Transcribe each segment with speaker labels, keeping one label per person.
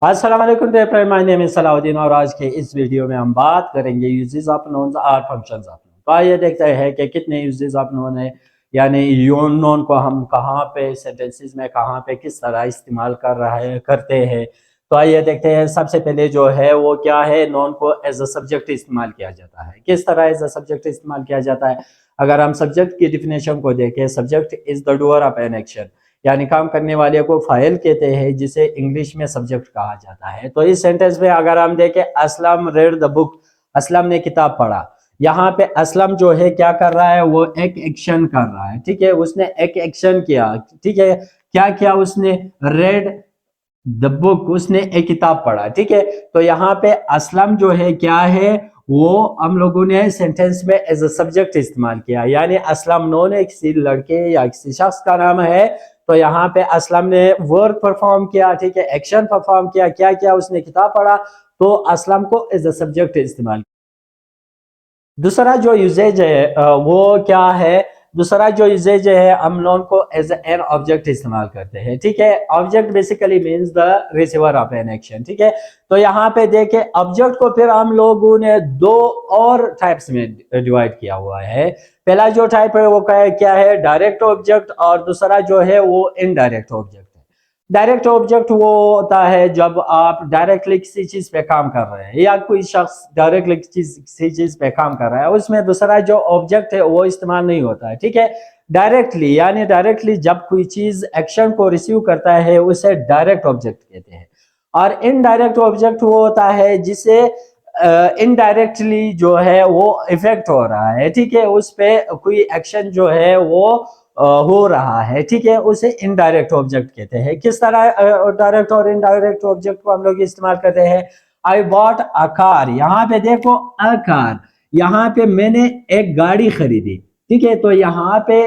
Speaker 1: अस्सलाम वालेकुम dear, my name is Salauddin और आज के इस वीडियो में हम बात करेंगे यूजेस ऑफ नोन और फंक्शंस ऑफ नोन। तो आइए देखते हैं कि कितने यूजेस ऑफ नोन है, यानी नोन को हम कहाँ पे सेंटेंसेस में कहाँ पे किस तरह इस्तेमाल करते हैं। तो आइए देखते हैं। सबसे पहले जो है वो क्या है, नोन को एज अ सब्जेक्ट इस्तेमाल किया जाता है। किस तरह एज अ सब्जेक्ट इस्तेमाल किया जाता है? अगर हम सब्जेक्ट की डिफिनेशन को देखें, subject is the doer of an action, यानी काम करने वाले को फाइल कहते हैं, जिसे इंग्लिश में सब्जेक्ट कहा जाता है। तो इस सेंटेंस में अगर हम देखें, Aslam read the book, Aslam ने किताब पढ़ा। यहाँ पे असलम जो है क्या कर रहा है, वो एक एक्शन कर रहा है। ठीक है, उसने एक एक्शन किया। ठीक है, क्या किया उसने? रेड द बुक, उसने एक किताब पढ़ा। ठीक है, तो यहाँ पे असलम जो है क्या है, वो हम लोगों ने सेंटेंस में एज अ सब्जेक्ट इस्तेमाल किया, यानी असलम नोन है, किसी लड़के या किसी शख्स का नाम है। तो यहाँ पे असलम ने वर्क परफॉर्म किया। ठीक है, एक्शन परफॉर्म किया। क्या किया उसने? किताब पढ़ा। तो असलम को एज अ सब्जेक्ट इस्तेमाल। दूसरा जो यूजेज है वो क्या है? दूसरा जो यूजेज है, हम नॉन को एज एन ऑब्जेक्ट इस्तेमाल करते हैं। ठीक है, object basically means the receiver of an action. ठीक है, तो यहाँ पे देखे ऑब्जेक्ट को फिर हम लोगों ने दो और टाइप्स में डिवाइड किया हुआ है। पहला जो टाइप है वो क्या है? डायरेक्ट ऑब्जेक्ट, और दूसरा जो है वो इनडायरेक्ट ऑब्जेक्ट। डायरेक्ट ऑब्जेक्ट वो होता है जब आप डायरेक्टली किसी चीज पे काम कर रहे हैं, या कोई शख्स डायरेक्टली किसी चीज पे काम कर रहा है, उसमें दूसरा जो ऑब्जेक्ट है वो इस्तेमाल नहीं होता है। ठीक है, डायरेक्टली यानी डायरेक्टली जब कोई चीज एक्शन को रिसीव करता है उसे डायरेक्ट ऑब्जेक्ट कहते हैं। और इनडायरेक्ट ऑब्जेक्ट वो होता है जिसे इनडायरेक्टली जो है वो इफेक्ट हो रहा है। ठीक है, उस पे कोई एक्शन जो है वो हो रहा है। ठीक है, उसे इनडायरेक्ट ऑब्जेक्ट कहते हैं। किस तरह डायरेक्ट और इनडायरेक्ट ऑब्जेक्ट को हम लोग इस्तेमाल करते हैं? आई बॉट अ कार, यहाँ पे देखो अ कार, यहाँ पे मैंने एक गाड़ी खरीदी। ठीक है, तो यहाँ पे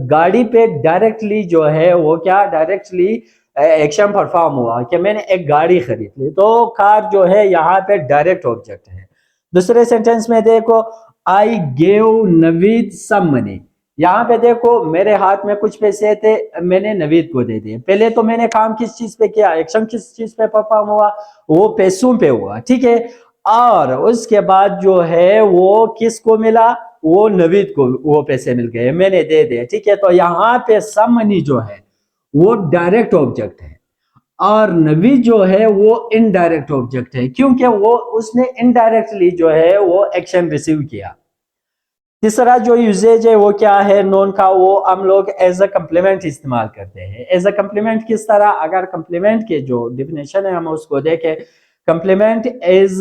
Speaker 1: गाड़ी पे डायरेक्टली जो है वो क्या, डायरेक्टली एक्शन परफॉर्म हुआ कि मैंने एक गाड़ी खरीद ली। तो कार जो है यहाँ पे डायरेक्ट ऑब्जेक्ट है। दूसरे सेंटेंस में देखो, I gave Naveed some money, यहाँ पे देखो मेरे हाथ में कुछ पैसे थे, मैंने नवीद को दे दिए। पहले तो मैंने काम किस चीज पे किया, एक्शन किस चीज पे परफॉर्म हुआ, वो पैसों पे हुआ। ठीक है, और उसके बाद जो है वो किसको मिला, वो नवीद को वो पैसे मिल गए, मैंने दे दिए। ठीक है, तो यहाँ पे सम मनी जो है वो डायरेक्ट ऑब्जेक्ट है, और नवी जो है वो इनडायरेक्ट ऑब्जेक्ट है, क्योंकि वो उसने इनडायरेक्टली जो है वो एक्शन रिसीव किया। तीसरा जो यूजेज है वो क्या है नोन का, वो हम लोग एज अ कम्प्लीमेंट इस्तेमाल करते हैं। एज अ कम्प्लीमेंट किस तरह? अगर कम्प्लीमेंट के जो डिफिनेशन है हम उसको देखें, complement is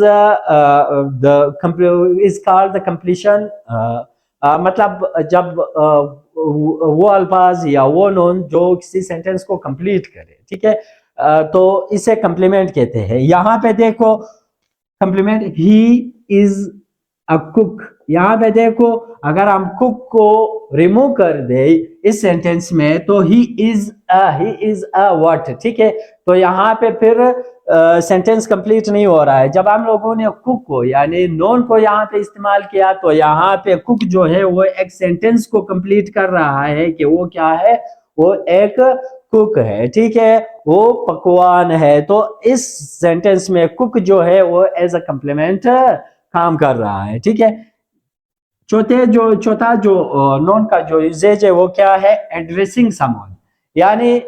Speaker 1: the is called the completion. मतलब जब वो अल्फाज या वो नोन जो किसी सेंटेंस को कंप्लीट करे। ठीक है, तो इसे कम्प्लीमेंट कहते हैं। यहाँ पे देखो complement, he is a cook, यहाँ पे देखो अगर हम कुक को रिमूव कर दे इस सेंटेंस में, तो ही इज अ व्हाट। ठीक है, तो यहाँ पे फिर सेंटेंस कंप्लीट नहीं हो रहा है। जब हम लोगों ने कुक को यानी नोन को यहाँ पे इस्तेमाल किया, तो यहाँ पे कुक जो है वो एक सेंटेंस को कंप्लीट कर रहा है कि वो क्या है, वो एक कुक है। ठीक है, वो पकवान है। तो इस सेंटेंस में कुक जो है वो एज अ कम्प्लीमेंट काम कर रहा है। ठीक है, चौथा जो नोन का जो यूजेज है वो क्या है? एड्रेसिंग समवन, यानी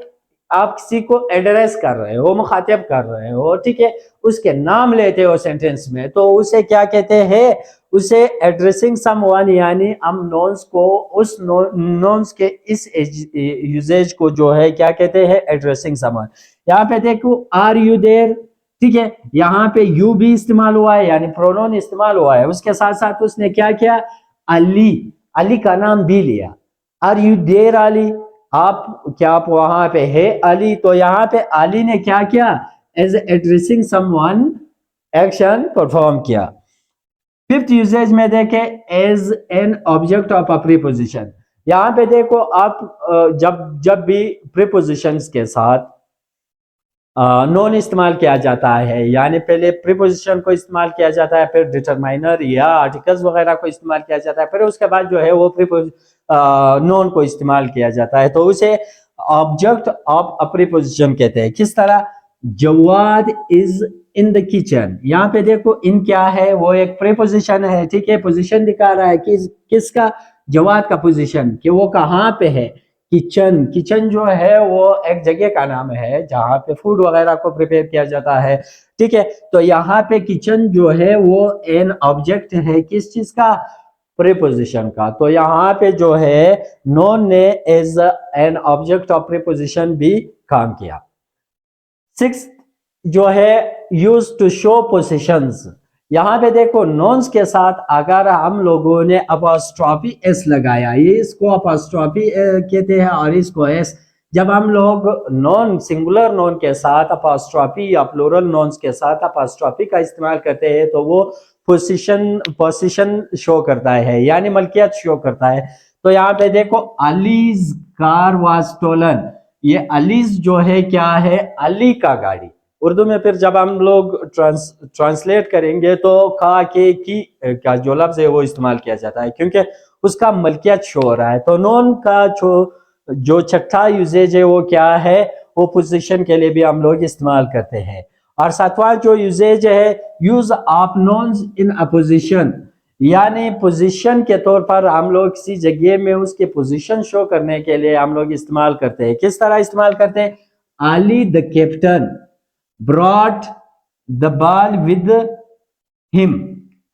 Speaker 1: आप किसी को एड्रेस कर रहे हो, मुखातिब कर रहे हो। ठीक है, उसके नाम लेते हो सेंटेंस में, तो उसे क्या कहते हैं? उसे एड्रेसिंग समवन, यानी हम नोन्स को उस नोन्स के इस यूजेज को जो है क्या कहते हैं? Addressing someone. यहाँ पे देखो आर यू देयर। ठीक है, यहाँ पे यू भी इस्तेमाल हुआ है, यानी प्रोनोन इस्तेमाल हुआ है। उसके साथ साथ उसने क्या किया? अली, अली का नाम भी लिया। आर यू देयर अली, आप क्या आप वहां पे है अली? तो यहाँ पे अली ने क्या किया? As addressing someone action perform किया। फिफ्थ यूजेज में देखे, as an object of a preposition. यहाँ पे देखो आप जब जब भी प्रीपोजिशंस के साथ नॉन इस्तेमाल किया जाता है, यानी पहले प्रीपोजिशन को इस्तेमाल किया जाता है, फिर डिटरमाइनर या आर्टिकल्स वगैरह को इस्तेमाल किया जाता है, फिर उसके बाद जो है वो नॉन को इस्तेमाल किया जाता है, तो उसे ऑब्जेक्ट ऑफ अ प्रीपोजिशन कहते हैं। किस तरह? Jawad is in the kitchen. यहाँ पे देखो इन क्या है, वो एक प्रीपोजिशन है, ठीक है, पोजीशन दिखा रहा है कि किसका, जवाद का पोजीशन, कि वो कहाँ पे है। किचन, किचन जो है वो एक जगह का नाम है जहाँ पे फूड वगैरह को प्रिपेयर किया जाता है, ठीक है। तो यहाँ पे किचन जो है वो एन ऑब्जेक्ट है, किस चीज का, प्रीपोजिशन का। तो यहाँ पे जो है नॉन ने as an object of preposition भी काम किया। सिक्स जो है यूज टू शो पोजीशंस। यहाँ पे देखो नॉन्स के साथ अगर हम लोगों ने अपॉस्ट्रॉफी एस लगाया, ये इसको अपॉस्ट्रॉफी कहते हैं और इसको एस। जब हम लोग नॉन, सिंगुलर नॉन के साथ अपॉस्ट्रॉफी या प्लूरल नॉन्स के साथ अपॉस्ट्रॉफी का इस्तेमाल करते हैं तो वो पोजीशन शो करता है, यानी मलकियत शो करता है। तो यहाँ पे देखो अलीज कार वाज स्टोलन, ये अलीज जो है क्या है, अली का गाड़ी। उर्दू में फिर जब हम लोग ट्रांसलेट करेंगे तो खा के की का जो लफ्ज है वो इस्तेमाल किया जाता है क्योंकि उसका मलकियत शो हो रहा है। तो नॉन का जो छठा यूजेज है वो क्या है, वो पोजीशन के लिए भी हम लोग इस्तेमाल करते हैं। और सातवां जो यूजेज है, यूज ऑफ नॉन्स इन अपोजिशन, यानी पोजीशन के तौर पर हम लोग किसी जगह में उसके पोजीशन शो करने के लिए हम लोग इस्तेमाल करते हैं। किस तरह इस्तेमाल करते हैं, Ali the captain brought the ball with him,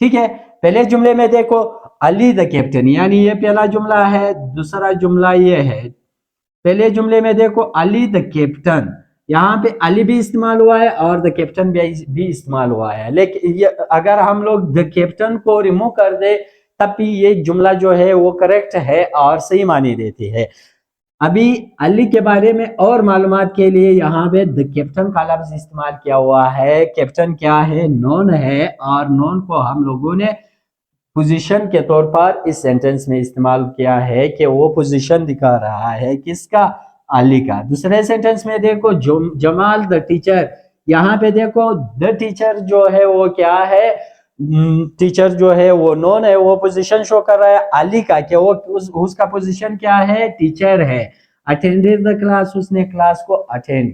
Speaker 1: ठीक है। पहले जुमले में देखो अली द कैप्टन, यानी ये पहला जुमला है। दूसरा जुमला ये है, पहले जुमले में देखो अली द कैप्टन, यहाँ पे अली भी इस्तेमाल हुआ है और द कैप्टन भी इस्तेमाल हुआ है। लेकिन ये अगर हम लोग द कैप्टन को रिमूव कर दे तब भी ये जुमला जो है वो करेक्ट है और सही मानी देती है। अभी अली के बारे में और मालूमात के लिए यहाँ पे द कैप्टन का लफ्ज इस्तेमाल किया हुआ है। कैप्टन क्या है, नॉन है, और नॉन को हम लोगों ने पोजीशन के तौर पर इस सेंटेंस में इस्तेमाल किया है कि वो पोजीशन दिखा रहा है किसका, अली का। दूसरे सेंटेंस में देखो जमाल द टीचर, यहाँ पे देखो द टीचर जो है वो क्या है, टीचर जो है वो नॉन है, वो पोजीशन शो कर रहा है अली का, कि वो उसका पोजीशन क्या है, टीचर है। अटेंडेड द क्लास, उसने क्लास को अटेंड